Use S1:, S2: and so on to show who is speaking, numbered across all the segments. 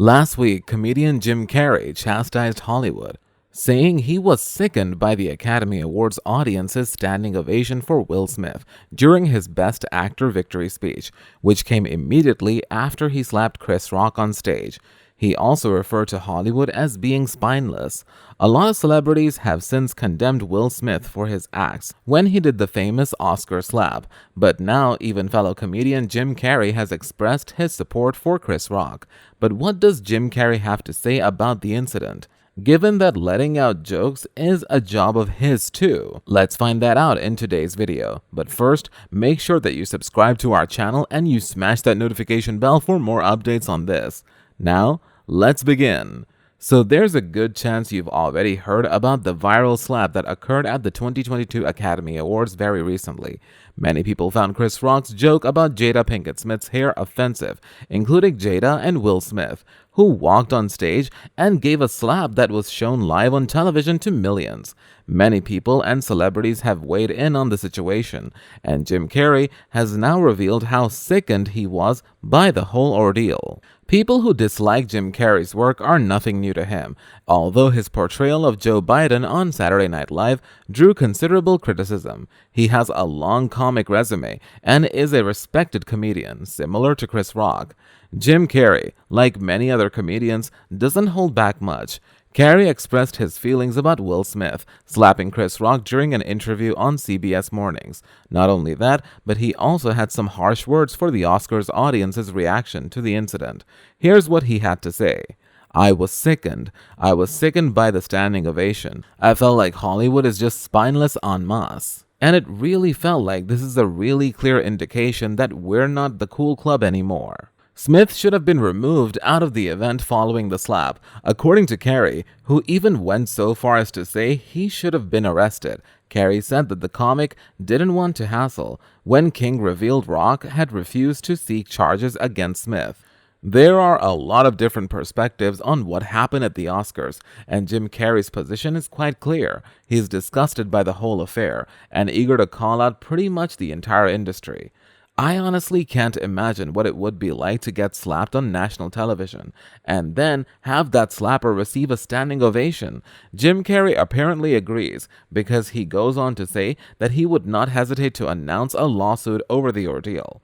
S1: Last week, comedian Jim Carrey chastised Hollywood, saying he was sickened by the Academy Awards audience's standing ovation for Will Smith during his Best Actor victory speech, which came immediately after he slapped Chris Rock on stage. He also referred to Hollywood as being spineless. A lot of celebrities have since condemned Will Smith for his acts when he did the famous Oscar slap, but now even fellow comedian Jim Carrey has expressed his support for Chris Rock. But what does Jim Carrey have to say about the incident? Given that letting out jokes is a job of his too. Let's find that out in today's video. But first, make sure that you subscribe to our channel and you smash that notification bell for more updates on this. Now, let's begin. So there's a good chance you've already heard about the viral slap that occurred at the 2022 Academy Awards very recently. Many people found Chris Rock's joke about Jada Pinkett Smith's hair offensive, including Jada and Will Smith, who walked on stage and gave a slap that was shown live on television to millions. Many people and celebrities have weighed in on the situation, and Jim Carrey has now revealed how sickened he was by the whole ordeal. People who dislike Jim Carrey's work are nothing new to him, although his portrayal of Joe Biden on Saturday Night Live drew considerable criticism. He has a long comic resume and is a respected comedian, similar to Chris Rock. Jim Carrey, like many other comedians, doesn't hold back much. Carrey expressed his feelings about Will Smith slapping Chris Rock during an interview on CBS Mornings. Not only that, but he also had some harsh words for the Oscars audience's reaction to the incident. Here's what he had to say. I was sickened. I was sickened by the standing ovation. I felt like Hollywood is just spineless en masse. And it really felt like this is a really clear indication that we're not the cool club anymore. Smith should have been removed out of the event following the slap, according to Carrey, who even went so far as to say he should have been arrested. Carrey said that the comic didn't want to hassle when King revealed Rock had refused to seek charges against Smith. There are a lot of different perspectives on what happened at the Oscars, and Jim Carrey's position is quite clear. He's disgusted by the whole affair and eager to call out pretty much the entire industry. I honestly can't imagine what it would be like to get slapped on national television and then have that slapper receive a standing ovation. Jim Carrey apparently agrees because he goes on to say that he would not hesitate to announce a lawsuit over the ordeal.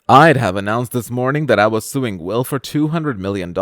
S1: I'd have announced this morning that I was suing Will for $200 million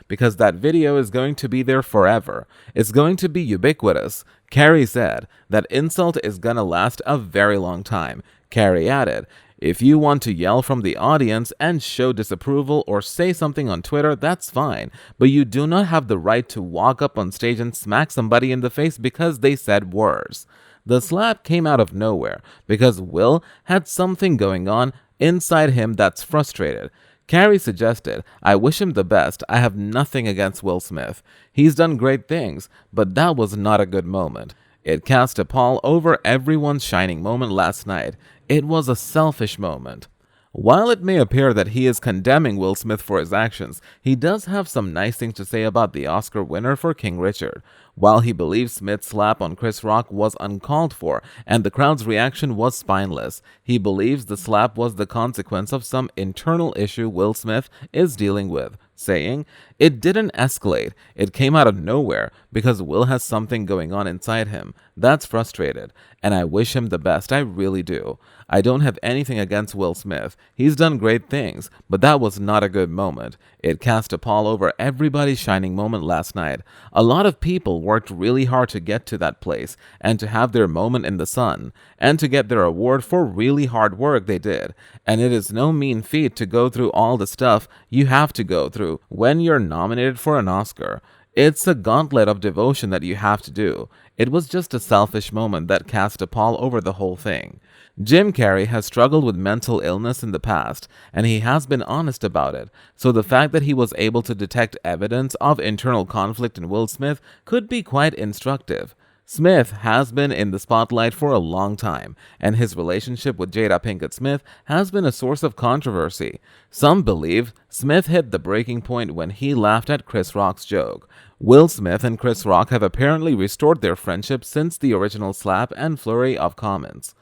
S1: because that video is going to be there forever. It's going to be ubiquitous. Carrey said that insult is gonna last a very long time. Carrey added, if you want to yell from the audience and show disapproval or say something on Twitter, that's fine, but you do not have the right to walk up on stage and smack somebody in the face because they said words. The slap came out of nowhere because Will had something going on inside him that's frustrated. Carrey suggested, I wish him the best. I have nothing against Will Smith. He's done great things, but that was not a good moment. It cast a pall over everyone's shining moment last night. It was a selfish moment. While it may appear that he is condemning Will Smith for his actions, he does have some nice things to say about the Oscar winner for King Richard. While he believes Smith's slap on Chris Rock was uncalled for and the crowd's reaction was spineless, he believes the slap was the consequence of some internal issue Will Smith is dealing with, saying, it didn't escalate, it came out of nowhere because Will has something going on inside him that's frustrated, and I wish him the best, I really do. I don't have anything against Will Smith. He's done great things, but that was not a good moment. It cast a pall over everybody's shining moment last night. A lot of people worked really hard to get to that place and to have their moment in the sun and to get their award for really hard work they did. And it is no mean feat to go through all the stuff you have to go through when you're nominated for an Oscar. It's a gauntlet of devotion that you have to do. It was just a selfish moment that cast a pall over the whole thing. Jim Carrey has struggled with mental illness in the past, and he has been honest about it, so the fact that he was able to detect evidence of internal conflict in Will Smith could be quite instructive. Smith has been in the spotlight for a long time, and his relationship with Jada Pinkett Smith has been a source of controversy. Some believe Smith hit the breaking point when he laughed at Chris Rock's joke. Will Smith and Chris Rock have apparently restored their friendship since the original slap and flurry of comments.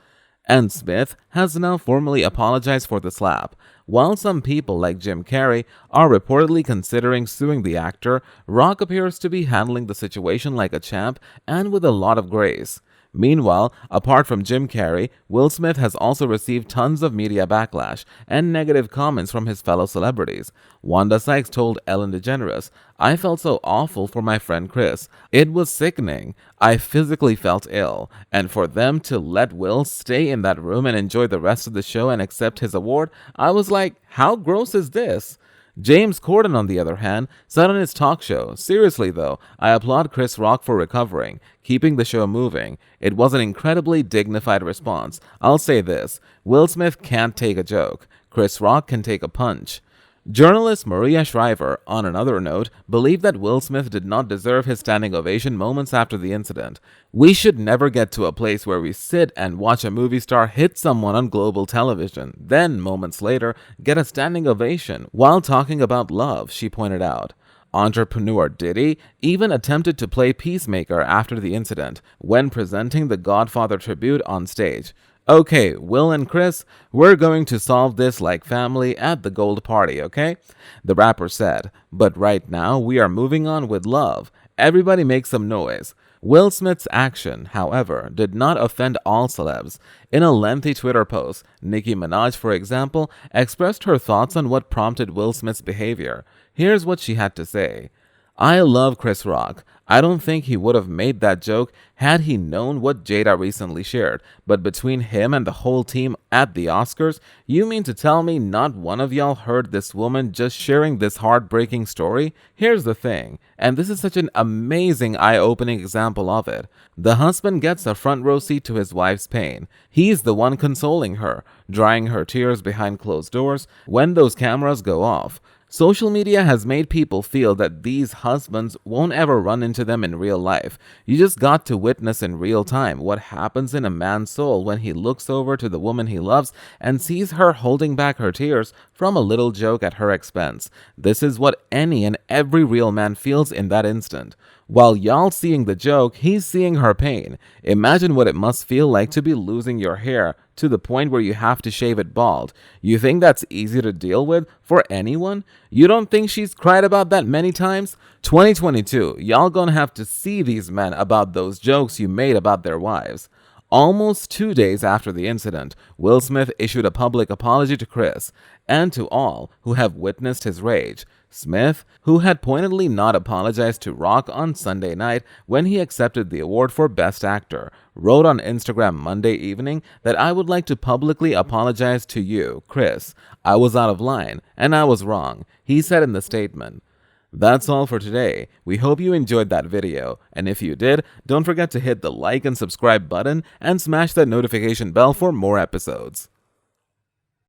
S1: And Smith has now formally apologized for the slap. While some people like Jim Carrey are reportedly considering suing the actor, Rock appears to be handling the situation like a champ and with a lot of grace. Meanwhile, apart from Jim Carrey, Will Smith has also received tons of media backlash and negative comments from his fellow celebrities. Wanda Sykes told Ellen DeGeneres, "I felt so awful for my friend Chris. It was sickening. I physically felt ill. And for them to let Will stay in that room and enjoy the rest of the show and accept his award, I was like, how gross is this?" James Corden, on the other hand, said on his talk show, "Seriously though, I applaud Chris Rock for recovering, keeping the show moving. It was an incredibly dignified response. I'll say this, Will Smith can't take a joke. Chris Rock can take a punch." Journalist Maria Shriver, on another note, believed that Will Smith did not deserve his standing ovation moments after the incident. "We should never get to a place where we sit and watch a movie star hit someone on global television, then, moments later, get a standing ovation while talking about love," she pointed out. Entrepreneur Diddy even attempted to play peacemaker after the incident when presenting the Godfather tribute on stage. "Okay, Will and Chris, we're going to solve this like family at the gold party, okay?" the rapper said. "But right now, we are moving on with love. Everybody make some noise." Will Smith's action, however, did not offend all celebs. In a lengthy Twitter post, Nicki Minaj, for example, expressed her thoughts on what prompted Will Smith's behavior. Here's what she had to say. "I love Chris Rock. I don't think he would have made that joke had he known what Jada recently shared. But between him and the whole team at the Oscars, you mean to tell me not one of y'all heard this woman just sharing this heartbreaking story? Here's the thing, and this is such an amazing eye-opening example of it. The husband gets a front row seat to his wife's pain. He's the one consoling her, drying her tears behind closed doors when those cameras go off. Social media has made people feel that these husbands won't ever run into them in real life. You just got to witness in real time what happens in a man's soul when he looks over to the woman he loves and sees her holding back her tears from a little joke at her expense. This is what any and every real man feels in that instant. While y'all seeing the joke, he's seeing her pain. Imagine what it must feel like to be losing your hair to the point where you have to shave it bald. You think that's easy to deal with for anyone? You don't think she's cried about that many times? 2022, y'all gonna have to see these men about those jokes you made about their wives." Almost 2 days after the incident, Will Smith issued a public apology to Chris and to all who have witnessed his rage. Smith, who had pointedly not apologized to Rock on Sunday night when he accepted the award for Best Actor, wrote on Instagram Monday evening that "I would like to publicly apologize to you, Chris. I was out of line, and I was wrong," he said in the statement. That's all for today. We hope you enjoyed that video, and if you did, don't forget to hit the like and subscribe button and smash that notification bell for more episodes.